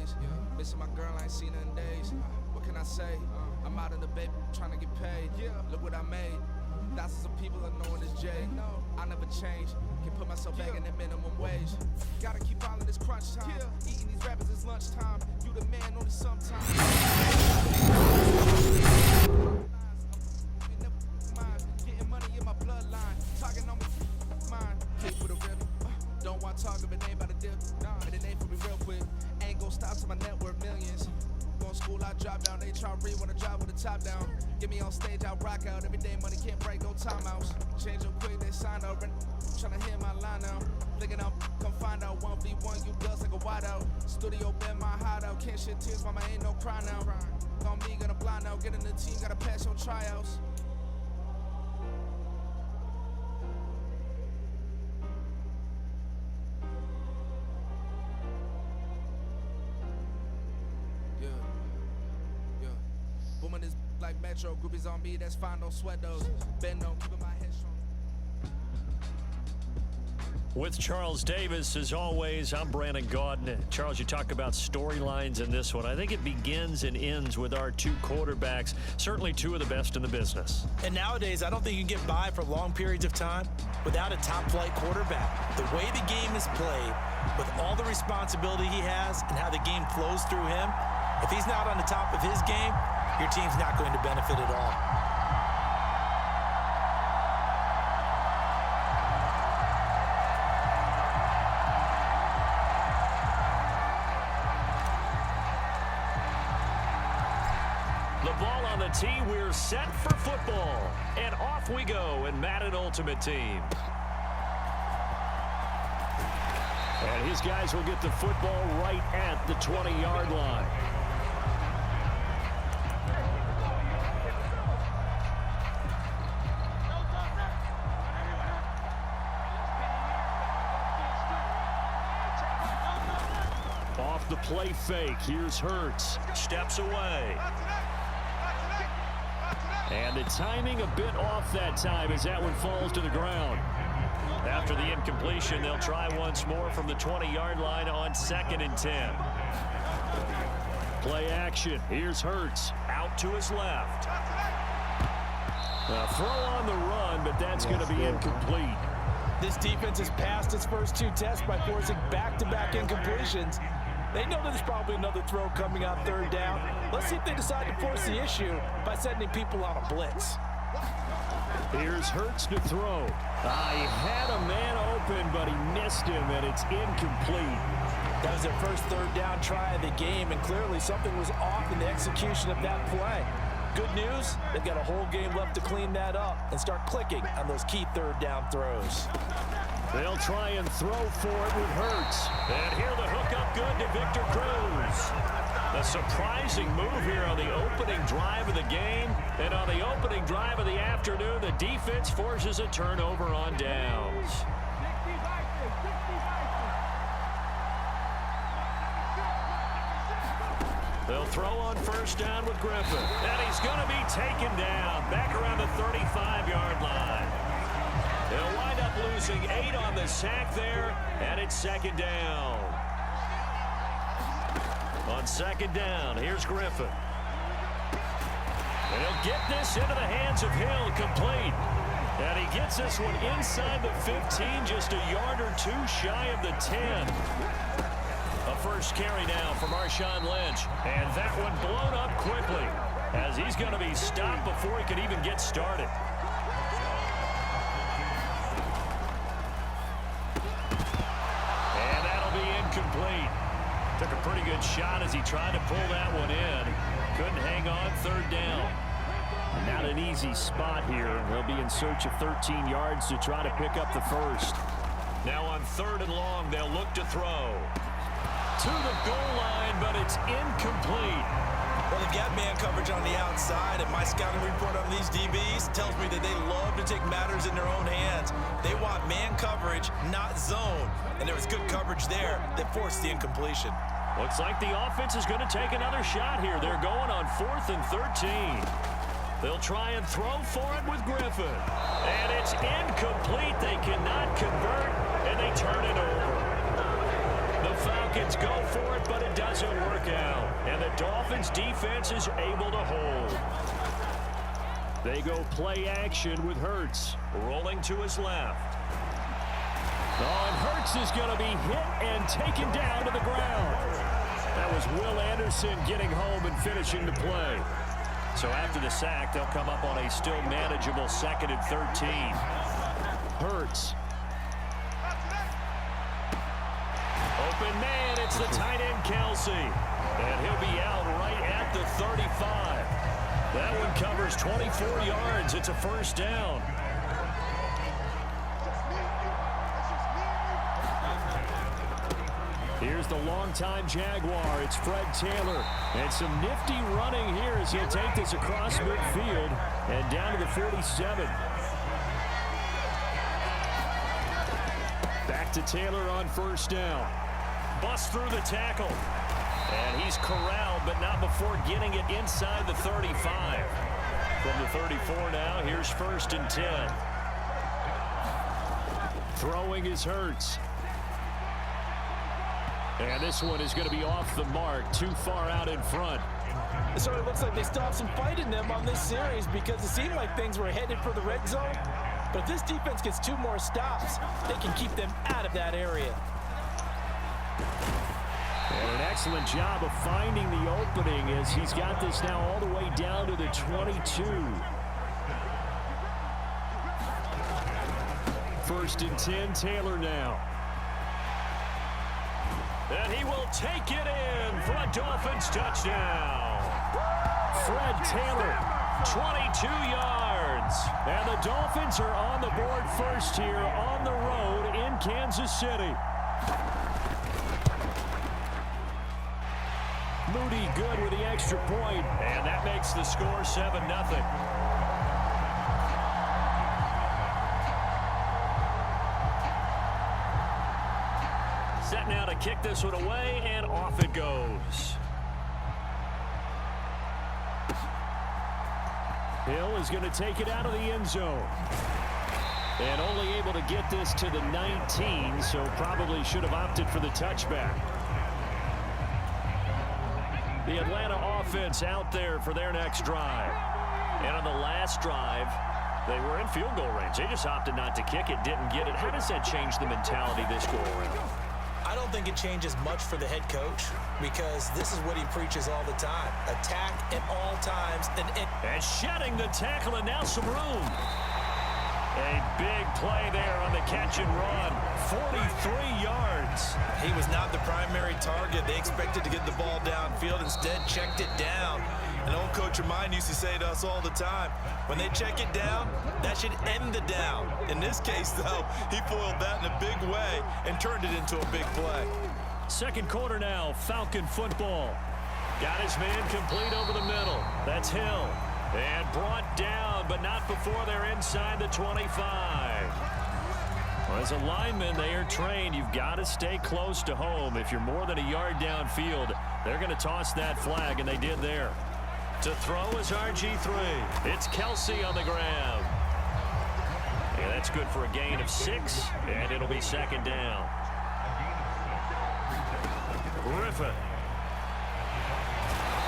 days. Missing my girl, I ain't seen her in days. What can I say? I'm out in the baby, trying to get paid. Look what I made. Thousands of people are knowing this Jay. I never change. Can put myself back in the minimum wage. Gotta keep following this crunch time. Eating these rappers is lunchtime. You the man only sometimes. Getting money in my bloodline. Talking on my mind. Keep with a rip. Don't want to talk if it ain't about to dip. And it ain't for me real quick. Ain't gon' stop till my net worth millions. Going school, I drop down. They try to read when I drive with the top down. Get me on stage, I rock out. Every day money can't break, no timeouts. Change up quick, they sign up. Tryna hit my line now. Thinking I'm come find out 1v1, you dust like a wideout. Studio been my hideout. Can't shed tears, mama ain't no cry now. On me, gonna blind out. Get in the team, gotta pass your tryouts. Booming this like Metro, groupies on me, that's fine, don't sweat those. Bend on, keeping my head strong. With Charles Davis, as always, I'm Brandon Gaudin. Charles, you talk about storylines in this one. I think it begins and ends with our two quarterbacks, certainly two of the best in the business. And nowadays, I don't think you can get by for long periods of time without a top-flight quarterback. The way the game is played, with all the responsibility he has and how the game flows through him, if he's not on the top of his game, your team's not going to benefit at all. The ball on the tee, we're set for football. And off we go in Madden Ultimate Team. And his guys will get the football right at the 20-yard line. Off the play fake, here's Hurts. Steps away. And the timing a bit off that time as that one falls to the ground. After the incompletion, they'll try once more from the 20-yard line on 2nd and 10. Play action. Here's Hurts. Out to his left. A throw on the run, but that's going to be incomplete. This defense has passed its first two tests by forcing back-to-back incompletions. They know there's probably another throw coming on 3rd down. Let's see if they decide to force the issue by sending people on a blitz. Here's Hurts to throw. He had a man open, but he missed him, and it's incomplete. That was their first 3rd down try of the game, and clearly something was off in the execution of that play. Good news, they've got a whole game left to clean that up and start clicking on those key 3rd down throws. They'll try and throw for it with Hurts. And here the hookup good to Victor Cruz. A surprising move here on the opening drive of the game. And on the opening drive of the afternoon, the defense forces a turnover on downs. They'll throw on 1st down with Griffin. And he's going to be taken down back around the 35-yard line. They'll wind up losing 8 on the sack there, and it's 2nd down. On 2nd down, here's Griffin. They'll get this into the hands of Hill, complete. And he gets this one inside the 15, just a yard or two shy of the 10. A first carry now for Marshawn Lynch. And that one blown up quickly, as he's going to be stopped before he could even get started. Complete. Took a pretty good shot as he tried to pull that one in. Couldn't hang on 3rd down. Not an easy spot here. They'll be in search of 13 yards to try to pick up the first. Now on 3rd and long, they'll look to throw. To the goal line, but it's incomplete. Well, they've got man coverage on the outside, and my scouting report on these DBs tells me that they love to take matters in their own hands. They want man coverage, not zone. And there was good coverage there that forced the incompletion. Looks like the offense is going to take another shot here. They're going on 4th and 13. They'll try and throw for it with Griffin. And it's incomplete. They cannot convert, and they turn it over. The Falcons go for it, but it doesn't work out. And the Dolphins defense is able to hold. They go play action with Hurts. Rolling to his left. Oh, and Hurts is going to be hit and taken down to the ground. That was Will Anderson getting home and finishing the play. So after the sack, they'll come up on a still manageable 2nd and 13. Hurts. Open man, it's the tight end Kelsey. And he'll be out right at the 35. That one covers 24 yards. It's a first down. Here's the longtime Jaguar. It's Fred Taylor. And some nifty running here as he'll take this across midfield and down to the 47. Back to Taylor on first down. Bust through the tackle. And he's corralled, but not before getting it inside the 35. From the 34 now, here's 1st and 10. Throwing is Hurts. And this one is going to be off the mark, too far out in front. It sort of looks like they still have some fight in them on this series because it seemed like things were headed for the red zone. But if this defense gets 2 more stops, they can keep them out of that area. And an excellent job of finding the opening as he's got this now all the way down to the 22. 1st and 10, Taylor now. And he will take it in for a Dolphins touchdown. Fred Taylor, 22 yards. And the Dolphins are on the board first here on the road in Kansas City. Moody good with the extra point. And that makes the score 7-0. Set now to kick this one away, and off it goes. Hill is going to take it out of the end zone. And only able to get this to the 19, so probably should have opted for the touchback. The Atlanta offense out there for their next drive. And on the last drive, they were in field goal range. They just opted not to kick it, didn't get it. How does that change the mentality this go around? I don't think it changes much for the head coach because this is what he preaches all the time. Attack at all times. And shedding the tackle, and now some room. A big play there on the catch and run. 43 yards. He was not the primary target. They expected to get the ball downfield. Instead, checked it down. An old coach of mine used to say to us all the time, when they check it down, that should end the down. In this case, though, he foiled that in a big way and turned it into a big play. 2nd quarter now, Falcon football. Got his man complete over the middle. That's Hill. And brought down, but not before they're inside the 25. Well, as a lineman, they are trained. You've got to stay close to home. If you're more than a yard downfield, they're going to toss that flag, and they did there. To throw is RG3. It's Kelsey on the ground. Yeah, that's good for a gain of 6, and it'll be 2nd down. Griffin.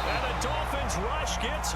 And the Dolphins rush gets